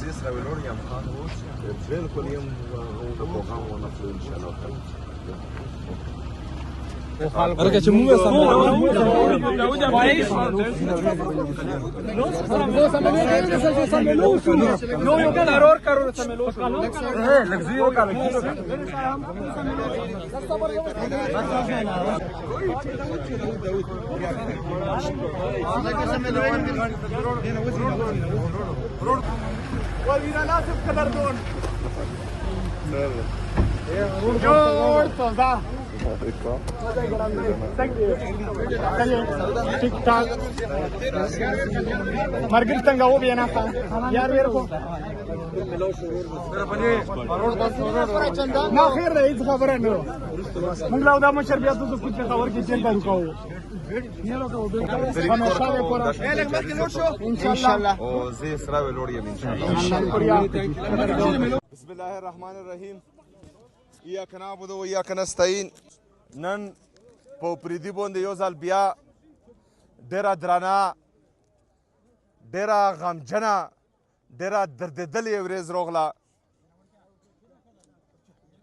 زي سراويلور يا مخان بين كل يوم وقام ونفل ان شاء الله. Arka ce mu bai samu Margir tanga wo bena fa yaar wer ko ما خير رئيس خبره نو من لو دا مشر بیا تو کچھ خبر کی چل کر کو ان شاء الله او زي سراويلور يم ان شاء الله. بسم الله الرحمن الرحيم. إياك نعبد وإياك نستعين. نن په پریدي باندې یو ځل بیا ډېره درنه ډېره غمجنه ډېره دردېدلې ورځ راغله.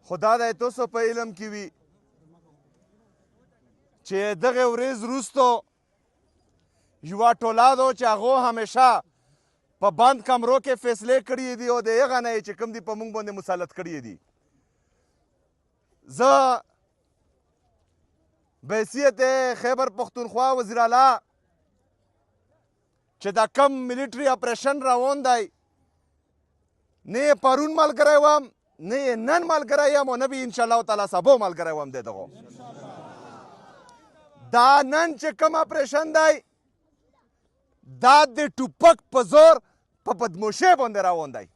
خو دا دی تاسو په علم کې وي چې دغه ورځ وروستو یوه ټوله ده چې هغو همیشه په بند کمرو کې فیصلې کړي دي او د هغه نه چې کوم دي په موږ باندې مسلط کړي دي. زه بحیثیت خیبر پختونخوا وزیر اعلی چې دا کم ملیټري اپریشن روان دی نه یې پرون ملګری وم نه یې نن ملګری یم او نه به انشاءالله تعالی سبا ملګری وم د دغو. دا نن چې کم اپریشن دی دا د ټوپک په زور په بدموشۍ باندې روان دی.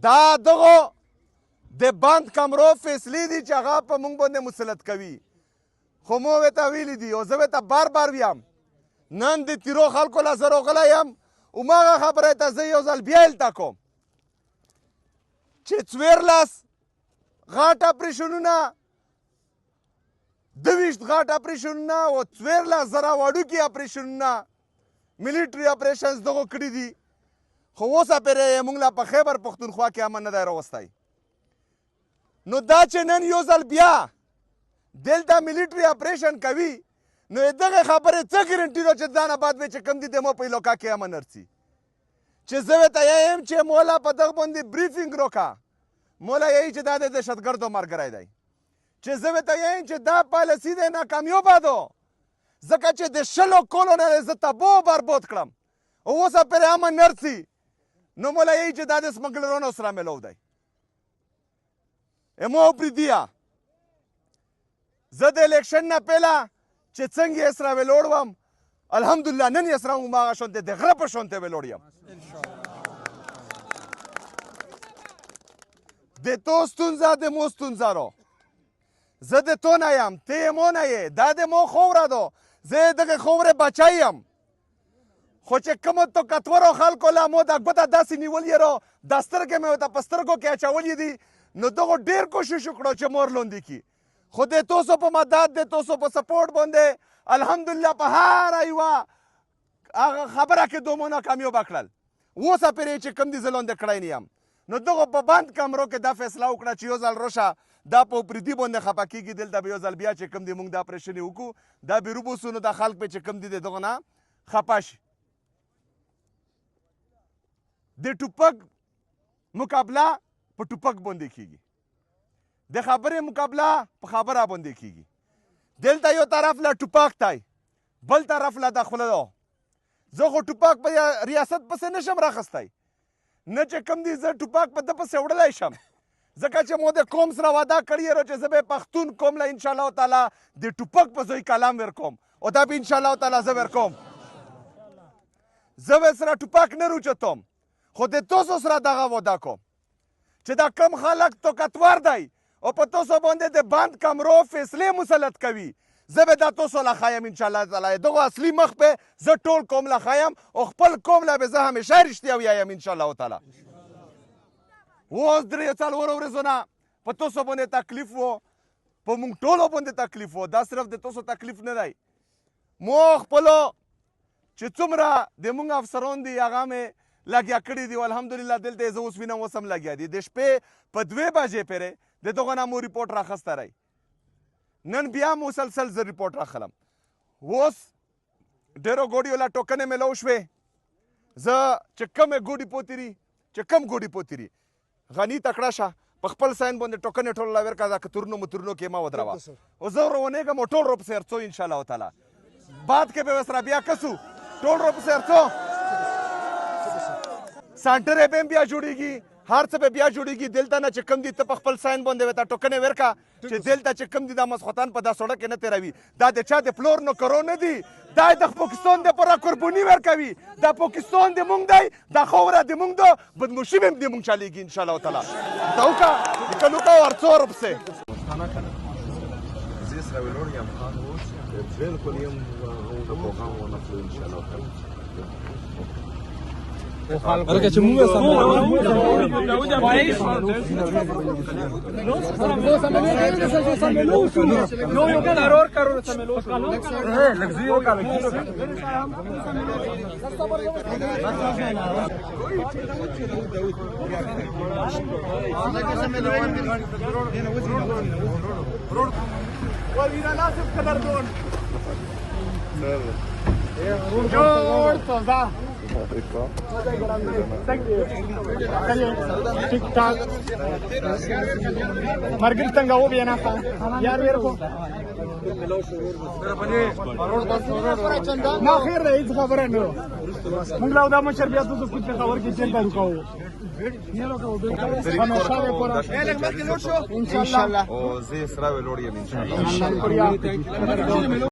دا دغو د بند کمرو فیصلې دي چې هغه په موږ باندې مسلط کوي. خو مو ورته ویلي دي او زه ورته بار بار ویم نن د تیرو خلکو له زه راغلی یم هماغه خبره ته زه یو ځل بیا الته کوم چې 14 غټ اپریشنونه 22 غټ اپریشنونه او 14,000 وړوکي اپریشنونه ملیټري اپریشنز دغو کړي دي. خو اوسه پرې موږ لا په خیبر پښتونخوا کې امن نه دی راوستی. نو دا چې نن یو ځل بیا دلته ملیټري اپریشن کوي نو دغه خبرې څه ګرنټي ده چې دا نه بعد به چې کوم دي د مو په علاقه کې امن رسي. چې زه ورته یم چې مولا په دغه باندې بریفینګ وکړه مولا یایي چې دا د دهشتګردو ملګری دی. چې زه ورته یم چې دا پالیسي دی ناکامیابه ده ځکه چې د 20 کولو نه زه تباه و برباد کړم او اوسه پرې امن نرسي نو مولا یی چې دا د سمګلرونو سره ملو دی امو پریدیا زه د الیکشن نه پهله چې څنګه یې سره ویلوړ وم الحمدلله نن یې سره هماغه شونتې د غره په شونتې ویلوړ یم د تو ستونزه د مو ستونزه رو زه د تو نه یم ته یې مو نه یې دا د مو خوره ده زه یې دغې خورې بچی یم خو چې کومو توکتورو خلکو له مو دا ګوته داسې نیولې رو دا سترګې مې ورته په سترګو کې اچولې دي نو دغو ډېر کوشش وکړو چې مور لوندې کړي خو د توسو په مدد د توسو په سپورټ باندې الحمدلله په هره یوه هغه خبره کې دومره ناکامیابه کړل اوسه پرې چې کوم دي زه لاندې کړی نه یم نو دغو په بند کمرو کې دا فیصله وکړه چې یو ځل راشه دا په پردي باندې خفه کېږي دلته به یو ځل بیا چې کوم دي موږ دا اپریشن یې وکړو دا به روبوسو نو دا خلک به چې کوم دي د دغو نه خفه شي د ټوپک مقابله په ټوپک باندې کېږي د خبرې مقابله په خبره باندې کېږي دلته یو طرف له ټوپک دی بل طرف له د خوله ده زه خو ټوپک په ریاست پسې نشم راخستی نه چې کوم دي زه ټوپک په ده پسې وړلی شم ځکه چې مو د قوم سره وعده کړې ro چې زه به پښتون قوم له انشاءالله تعالی د ټوپک په ځای کلام ورکوم او دا به انشاءالله تعالی زه ورکوم زه به سره ټوپک نه روچتم خو د توسو سره دغه وعده کوم چې دا کم خلک توکتور دی او په توسو باندې د بند کمرو فیصلې مسلط کوي زه به دا توسو له ښایم انشاءالله تعالی دغه اصلي مخ به زه ټول قوم له ښایم او خپل قوم له به زه همیشه رښتیا ویایم انشاءالله تعالی اوس 3 څلورو ورځو نه په توسو باندې تکلیف و په موږ ټولو باندې تکلیف و دا صرف د توسو تکلیف نه دی مو خپلو چې څومره د موږ افسران دي هغه مې لګیا کړي دي الحمدلله دلته زه اوس وینم اوس هم لګیا دي د شپې په 2 بجې پورې د دغه نه مو ریپورټ راخسته رہی نن بیا مسلسل زه ریپورټ راخلم اوس ډېرو ګوډیو له ټوکنې مې لو شوې زه چې کومې ګوډي پوتې چې کم ګوډي پوتې غني تکړه شه په خپل ساين باندې ټوکنې ټول لا ورکا دا کترونو مترونو کې ما ودروا او زه روانېږم ټول روپ سرڅو ان شاء الله تعالی بعد کې به وسره بیا کسو ټول روپ سرڅو سانټر به بیا جوړیږي هر څه به بیا جوړیږي دلته نه چې کم دي ته په خپل ساين باندې وتا ټوکنې ورکا چې دلته چې کم دي د مسخوتان په دا سړک نه تیروي دا د چا د فلور نو کرو نه دي دا د پاکستان د پر قرباني ورکوي دا پاکستان د مونږ دی دا خوره د مونږ دو بدموشي هم د مونږ چلیږي ان شاء الله تعالی دوکا کلوکا ورڅور بسه زي سراويلور يا مخان بالكل يوم هو بوغان ونفسه ان شاء الله تعالى Perché c'è un टिक टाक मर्गिल तंगा वो भी है ना यार मेरे को ना खैर रही खबर है नो मंगला उदा मशर बिया तो कुछ खबर की चिंता रुकाओ ان شاء الله او زي سراويلور يا ان شاء الله